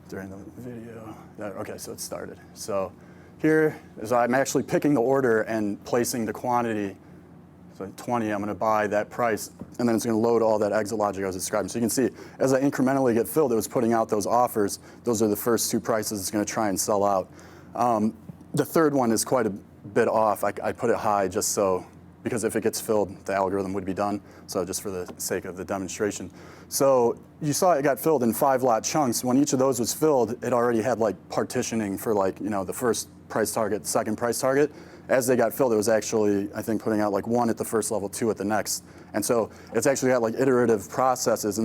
Speaker 5: during the video. Okay, so it started. So here is I'm actually picking the order and placing the quantity. So 20, I'm going to buy that price, and then it's going to load all that exit logic I was describing. So you can see, as I incrementally get filled, it was putting out those offers. Those are the first 2 prices it's going to try and sell out. The third one is quite a bit off. I put it high just so, because if it gets filled, the algorithm would be done. So just for the sake of the demonstration. So you saw it got filled in 5 lot chunks. When each of those was filled, it already had like partitioning for like, the first price target, second price target. As they got filled, it was actually, I think, putting out like 1 at the first level, 2 at the next. And so it's actually got like iterative processes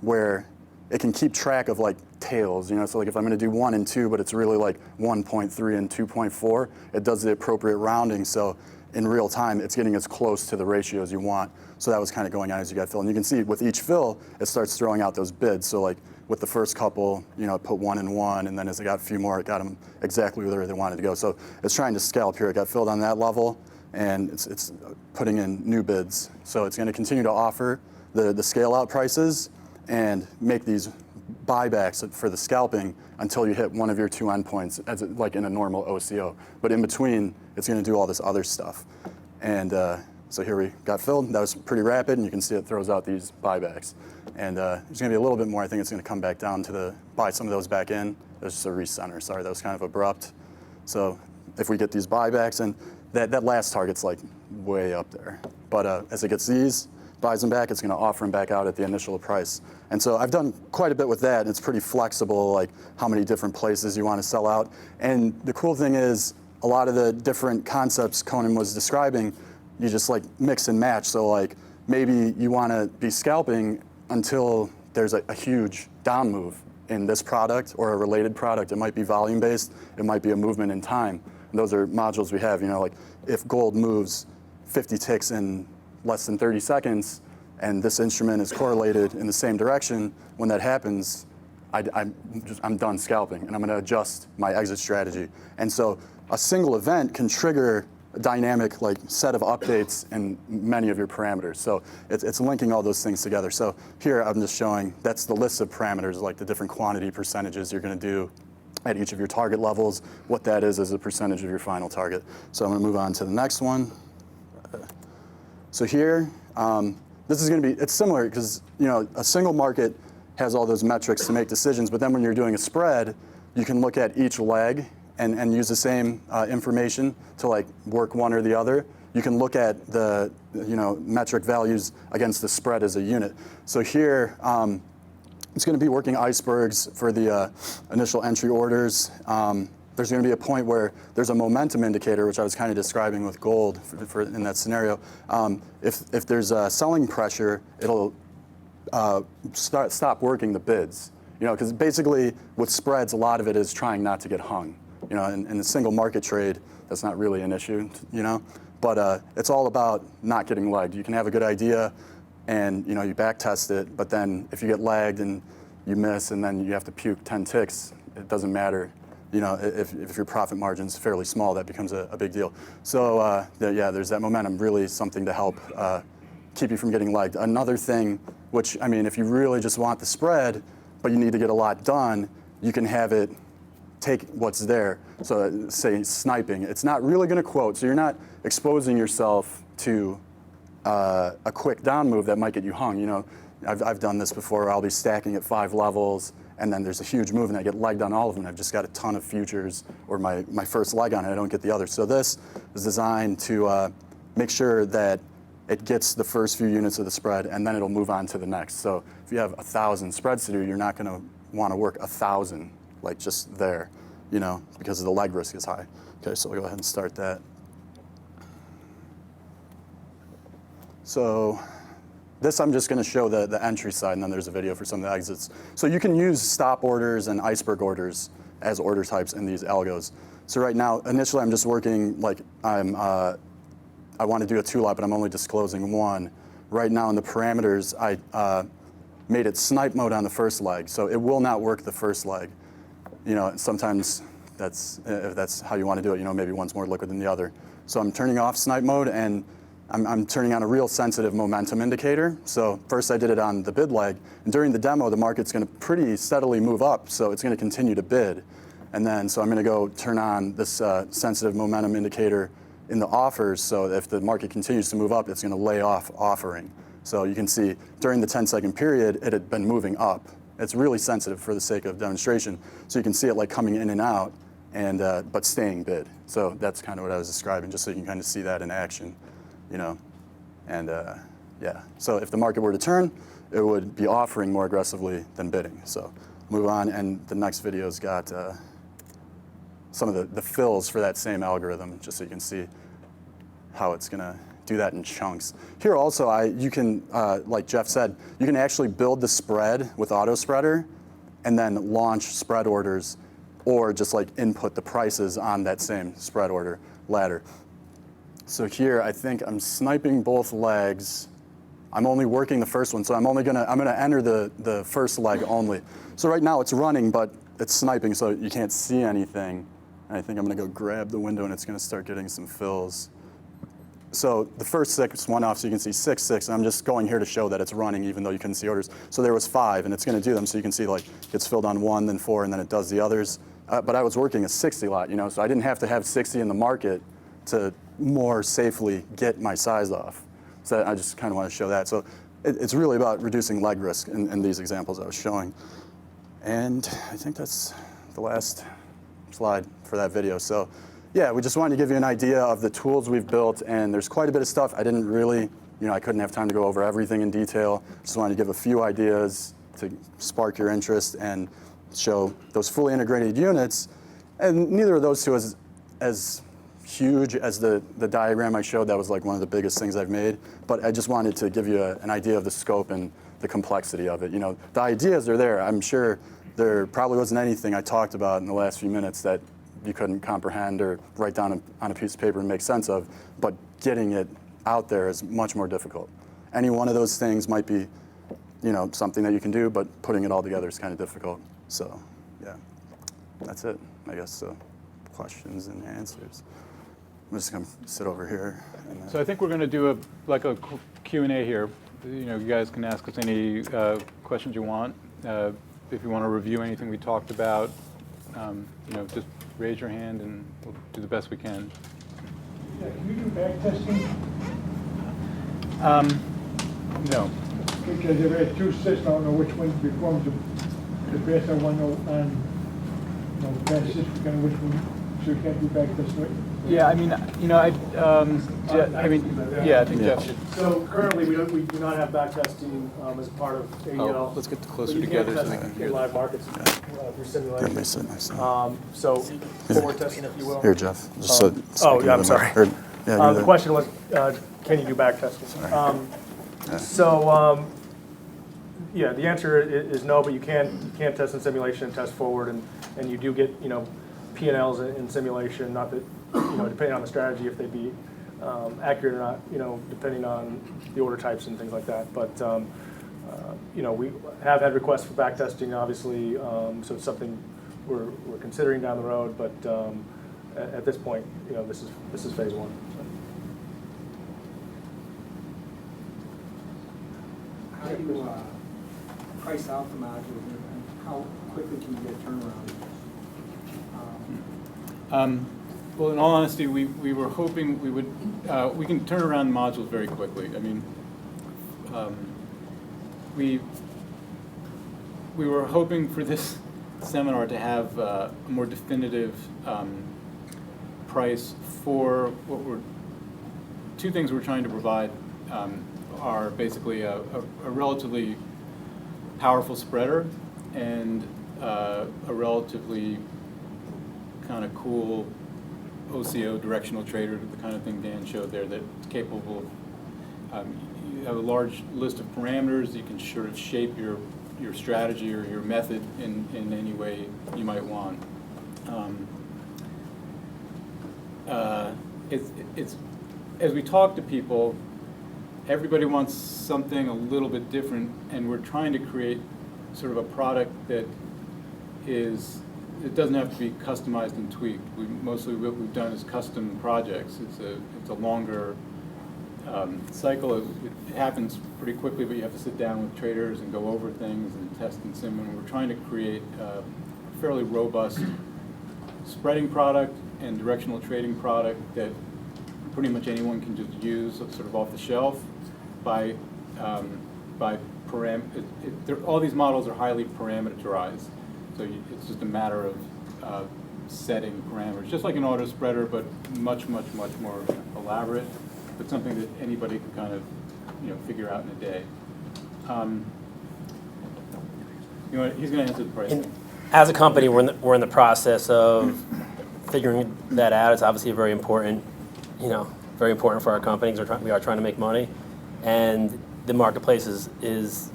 Speaker 5: where it can keep track of like tails, so like if I'm going to do 1 and 2, but it's really like 1.3 and 2.4, it does the appropriate rounding. So in real time, it's getting as close to the ratios you want. So that was kind of going on as you got filled. And you can see with each fill, it starts throwing out those bids. So like with the first couple, it put 1 and 1, and then as it got a few more, it got them exactly where they wanted to go. So it's trying to scalp here. It got filled on that level, and it's putting in new bids. So it's going to continue to offer the scale out prices and make these buybacks for the scalping until you hit one of your 2 endpoints, like in a normal OCO. But in between, it's going to do all this other stuff. And so here we got filled. That was pretty rapid, and you can see it throws out these buybacks. And there's going to be a little bit more. I think it's going to come back down to buy some of those back in. There's just a recenter. Sorry, that was kind of abrupt. So if we get these buybacks, and that last target's like way up there. But as it gets these, buys them back, it's going to offer them back out at the initial price. And so I've done quite a bit with that, and it's pretty flexible, like how many different places you want to sell out. And the cool thing is, a lot of the different concepts Conan was describing, you just like mix and match. So like maybe you want to be scalping until there's a huge down move in this product or a related product. It might be volume based, it might be a movement in time. And those are modules we have, like if gold moves 50 ticks in less than 30 seconds, and this instrument is correlated in the same direction, when that happens, I'm done scalping, and I'm going to adjust my exit strategy. And so a single event can trigger a dynamic like set of updates in many of your parameters. So it's linking all those things together. So here I'm just showing that's the list of parameters, like the different quantity percentages you're going to do at each of your target levels, what that is as a percentage of your final target. So I'm going to move on to the next one. So here, this is going to be, it's similar because, a single market has all those metrics to make decisions, but then when you're doing a spread, you can look at each leg and use the same information to like work one or the other. You can look at the metric values against the spread as a unit. So here, it's going to be working icebergs for the initial entry orders. There's going to be a point where there's a momentum indicator, which I was kind of describing with gold in that scenario. If there's a selling pressure, it'll stop working the bids. Because basically with spreads, a lot of it is trying not to get hung. In a single market trade, that's not really an issue. But it's all about not getting lagged. You can have a good idea, and you back test it, but then if you get lagged and you miss, and then you have to puke 10 ticks, it doesn't matter. If your profit margin's fairly small, that becomes a big deal. So yeah, there's that momentum, really something to help keep you from getting lagged. Another thing, which if you really just want the spread, but you need to get a lot done, you can have it take what's there. So say sniping, it's not really going to quote, so you're not exposing yourself to a quick down move that might get you hung. I've done this before. I'll be stacking at 5 levels, and then there's a huge move, and I get legged on all of them. I've just got a ton of futures, or my first leg on it, I don't get the other. So this is designed to make sure that it gets the first few units of the spread, and then it'll move on to the next. So if you have 1,000 spreads to do, you're not going to want to work 1,000 like just there, because the leg risk is high. Okay, so we'll go ahead and start that. So this I'm just going to show the entry side, and then there's a video for some of the exits. So you can use stop orders and iceberg orders as order types in these algos. So right now, initially I'm just working like I want to do a 2-lot, but I'm only disclosing 1. Right now in the parameters, I made it snipe mode on the first leg, so it will not work the first leg. Sometimes if that's how you want to do it, maybe one's more liquid than the other. So I'm turning off snipe mode, and I'm turning on a real sensitive momentum indicator. So first I did it on the bid leg, and during the demo, the market's going to pretty steadily move up, so it's going to continue to bid. And then, so I'm going to go turn on this sensitive momentum indicator in the offers, so if the market continues to move up, it's going to lay off offering. So you can see during the 10-second period, it had been moving up. It's really sensitive for the sake of demonstration. So you can see it like coming in and out, and but staying bid. So that's kind of what I was describing, just so you can kind of see that in action, And yeah, so if the market were to turn, it would be offering more aggressively than bidding. So move on, and the next video's got some of the fills for that same algorithm, just so you can see how it's going to do that in chunks. Here also, you can, like Jeff said, you can actually build the spread with auto spreader and then launch spread orders, or just like input the prices on that same spread order ladder. So here, I think I'm sniping both legs. I'm only working the first one, so I'm gonna enter the first leg only. So right now it's running, but it's sniping, so you can't see anything. And I think I'm gonna go grab the window, and it's gonna start getting some fills. So the first 6 went off, so you can see 6, 6. And I'm just going here to show that it's running, even though you couldn't see orders. So there was 5, and it's gonna do them, so you can see like it's filled on 1, then 4, and then it does the others. But I was working a 60 lot, so I didn't have to have 60 in the market to more safely get my size off. So I just kind of want to show that. So it's really about reducing leg risk in these examples I was showing. And I think that's the last slide for that video. So yeah, we just wanted to give you an idea of the tools we've built, and there's quite a bit of stuff. I didn't really, I couldn't have time to go over everything in detail. Just wanted to give a few ideas to spark your interest and show those fully integrated units. And neither of those two is as huge as the diagram I showed. That was like one of the biggest things I've made. But I just wanted to give you an idea of the scope and the complexity of it. The ideas are there. I'm sure there probably wasn't anything I talked about in the last few minutes that you couldn't comprehend or write down on a piece of paper and make sense of, but getting it out there is much more difficult. Any one of those things might be, something that you can do, but putting it all together is kind of difficult. So, yeah, that's it, I guess. So, questions and answers. I'm just gonna sit over here.
Speaker 4: So I think we're going to do a Q&A here. You guys can ask us any questions you want. If you want to review anything we talked about, just raise your hand and we'll do the best we can.
Speaker 6: Yeah, can we do back testing?
Speaker 4: No.
Speaker 6: Because if there's two systems, I don't know which one becomes the best. I want to know on, best system, kind of which one, so you can't do back this way.
Speaker 4: Yeah, I mean, I think Jeff should.
Speaker 2: So currently, we do not have backtesting as part of ADL.
Speaker 4: Oh, let's get closer
Speaker 2: But you
Speaker 4: together
Speaker 2: can
Speaker 4: so
Speaker 2: test
Speaker 4: they can
Speaker 2: in
Speaker 4: hear
Speaker 2: live
Speaker 4: that.
Speaker 2: markets through
Speaker 5: Everybody
Speaker 2: simulation.
Speaker 5: sit next to him.
Speaker 2: So forward testing, if you will.
Speaker 5: Here, Jeff. Just so I
Speaker 2: oh,
Speaker 5: can
Speaker 2: yeah, I'm
Speaker 5: give
Speaker 2: sorry.
Speaker 5: them yeah, you're
Speaker 2: The
Speaker 5: there.
Speaker 2: question was, can you do back testing? Yeah, the answer is no, but you can test in simulation and test forward, and you do get P&Ls in simulation. Not that depending on the strategy, if they'd be accurate or not, depending on the order types and things like that. But we have had requests for back testing, obviously, so it's something we're considering down the road. But at this point, this is phase one.
Speaker 7: How do you price out the modules, and how quickly can you get turnaround?
Speaker 4: Well, in all honesty, we were hoping we can turn around modules very quickly. I mean, we were hoping for this seminar to have a more definitive price for two things we're trying to provide are basically a relatively powerful spreader and a relatively kind of cool OCO directional trader, the kind of thing Dan showed there, that's capable of, you have a large list of parameters. You can sort of shape your strategy or your method in any way you might want. It's as we talk to people, everybody wants something a little bit different, and we're trying to create sort of a product that it doesn't have to be customized and tweaked. Mostly what we've done is custom projects. It's a longer cycle. It happens pretty quickly, but you have to sit down with traders and go over things and test and sim. And we're trying to create a fairly robust spreading product and directional trading product that pretty much anyone can just use sort of off the shelf by all these models are highly parameterized. So it's just a matter of setting parameters, just like an auto spreader, but much more elaborate, but something that anybody can kind of figure out in a day. He's going to answer the pricing.
Speaker 3: As a company, we're in the process of figuring that out. It's obviously very important, very important for our company because we are trying to make money, and the marketplace is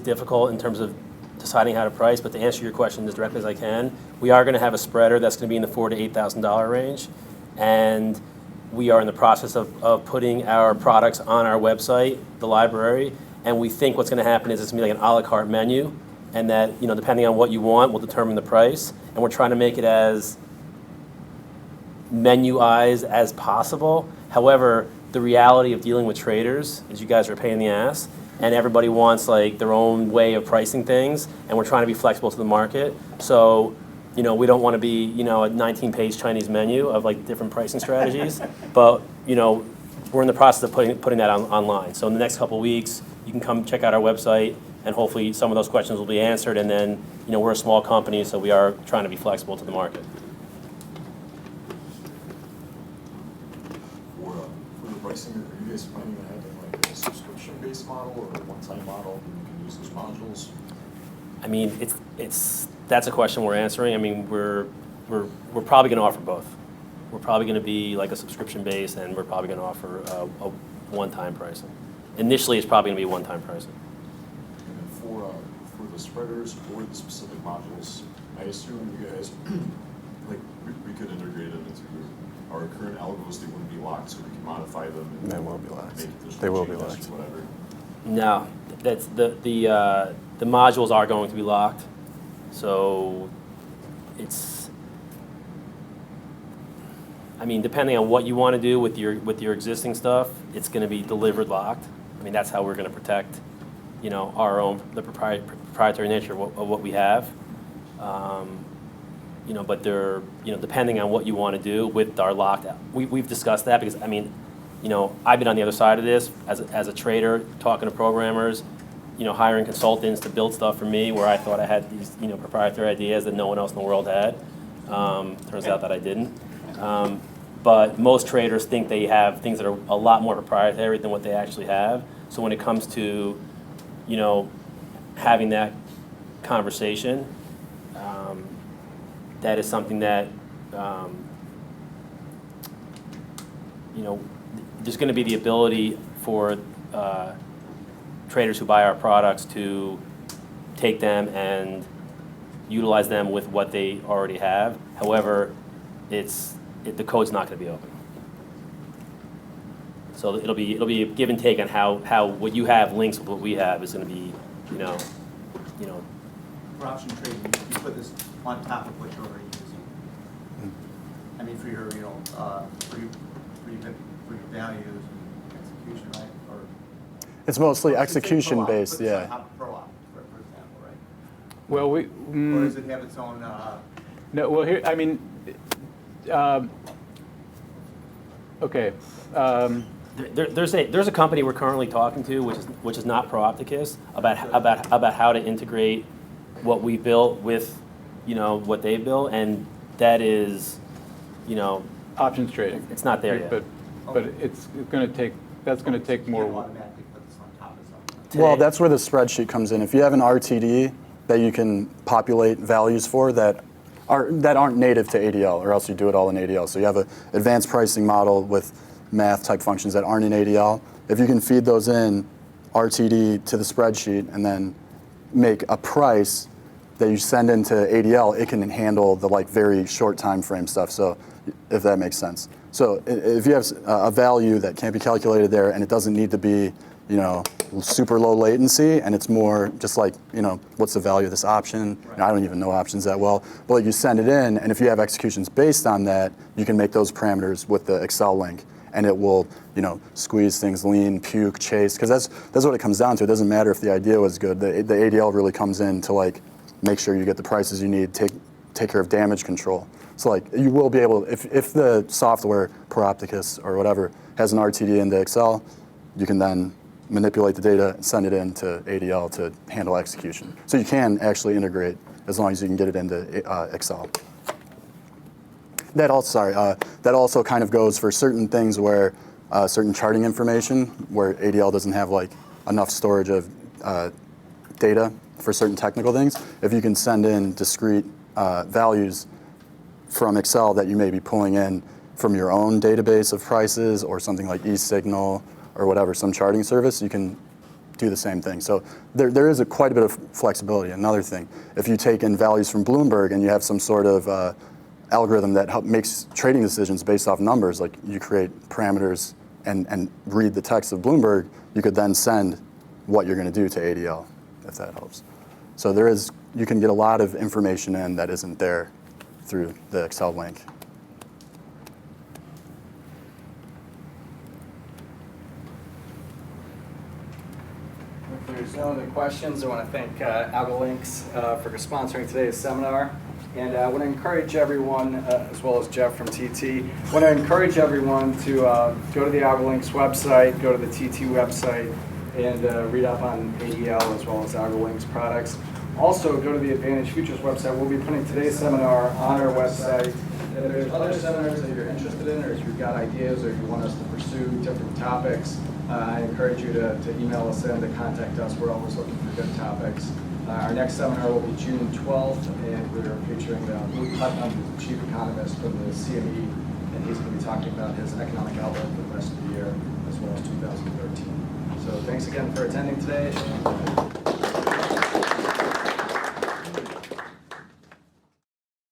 Speaker 3: difficult in terms of deciding how to price. But to answer your question as directly as I can, we are going to have a spreader that's going to be in the $4,000 to $8,000 range, and we are in the process of putting our products on our website, the library, and we think what's going to happen is it's going to be like an a la carte menu, and that depending on what you want will determine the price, and we're trying to make it as menuized as possible. However, the reality of dealing with traders is you guys are a pain in the ass, and everybody wants like their own way of pricing things, and we're trying to be flexible to the market. So, we don't want to be, a 19-page Chinese menu of like different pricing strategies, but we're in the process of putting that online. So in the next couple of weeks, you can come check out our website, and hopefully some of those questions will be answered. And then, we're a small company, so we are trying to be flexible to the market.
Speaker 8: For the pricing, are you guys planning on having like a subscription-based model or a one-time model where you can use those modules?
Speaker 3: I mean, that's a question we're answering. I mean, we're probably going to offer both. We're probably going to be like a subscription base, and we're probably going to offer a one-time pricing. Initially, it's probably going to be one-time pricing.
Speaker 8: And then for the spreaders or the specific modules, I assume you guys we could integrate them into our current algos. They wouldn't be locked, so we can modify them. And
Speaker 5: They will be locked.
Speaker 8: make additional
Speaker 5: They will be
Speaker 8: changes
Speaker 5: locked.
Speaker 8: or whatever.
Speaker 3: No, that's the modules are going to be locked, so it's. I mean, depending on what you want to do with your existing stuff, it's going to be delivered locked. I mean, that's how we're going to protect, the proprietary nature of what we have. But they're, depending on what you want to do with our locked. We've discussed that because I mean, I've been on the other side of this as a trader, talking to programmers, hiring consultants to build stuff for me where I thought I had these, proprietary ideas that no one else in the world had. Turns out that I didn't. But most traders think they have things that are a lot more proprietary than what they actually have. So when it comes to, having that conversation, that is something that, there's going to be the ability for traders who buy our products to take them and utilize them with what they already have. However, the code's not going to be open. So it'll be a give and take on how what you have links with what we have is going to be,
Speaker 9: For option trading, you put this on top of what you're already using. I mean, for your, for your values and execution, right? Or
Speaker 5: It's mostly
Speaker 9: or should we say
Speaker 5: execution
Speaker 9: pro-op?
Speaker 5: based,
Speaker 9: Put this on
Speaker 5: yeah.
Speaker 9: top of pro-op, for example, right?
Speaker 4: Well,
Speaker 9: Or does it have its own?
Speaker 4: no. Well, here, I mean, okay.
Speaker 3: There's a company we're currently talking to, which is not Pro-Opticus, about how to integrate what we built with, what they built, and that is,
Speaker 4: Options trading.
Speaker 3: it's not there yet.
Speaker 4: But it's going to take. That's going to take more.
Speaker 9: You can't automatically put this on top of something.
Speaker 5: Well, that's where the spreadsheet comes in. If you have an RTD that you can populate values for that aren't native to ADL, or else you do it all in ADL. So you have an advanced pricing model with math type functions that aren't in ADL. If you can feed those in RTD to the spreadsheet and then make a price that you send into ADL, it can handle the very short time frame stuff. So if that makes sense. So if you have a value that can't be calculated there and it doesn't need to be, super low latency, and it's more just what's the value of this option?
Speaker 9: Right.
Speaker 5: I don't even know options that well, but you send it in, and if you have executions based on that, you can make those parameters with the Excel link, and it will, squeeze things lean, puke, chase, because that's what it comes down to. It doesn't matter if the idea was good. The ADL really comes in to make sure you get the prices you need, take care of damage control. So you will be able, if the software, Pro-Opticus or whatever, has an RTD into Excel, you can then manipulate the data and send it into ADL to handle execution. So you can actually integrate as long as you can get it into Excel. That also kind of goes for certain things where certain charting information where ADL doesn't have enough storage of data for certain technical things. If you can send in discrete values from Excel that you may be pulling in from your own database of prices or something like eSignal or whatever, some charting service, you can do the same thing. So there is quite a bit of flexibility. Another thing, if you take in values from Bloomberg and you have some sort of algorithm that makes trading decisions based off numbers, like you create parameters and read the text of Bloomberg, you could then send what you're going to do to ADL, if that helps. So you can get a lot of information in that isn't there through the Excel link.
Speaker 1: If there's no other questions, I want to thank AlgoLinks for sponsoring today's seminar. And I want to encourage everyone, as well as Jeff from TT, I want to encourage everyone to go to the AlgoLinks website, go to the TT website, and read up on ADL as well as AlgoLinks products. Also, go to the Advantage Futures website. We'll be putting today's seminar on our website. If there's other seminars that you're interested in, or if you've got ideas, or you want us to pursue different topics, I encourage you to email us in, to contact us. We're always looking for good topics. Our next seminar will be June 12th, and we're featuring Luke Putnam, who's the chief economist from the CME, and he's going to be talking about his economic outlook for the rest of the year, as well as 2013. So thanks again for attending today.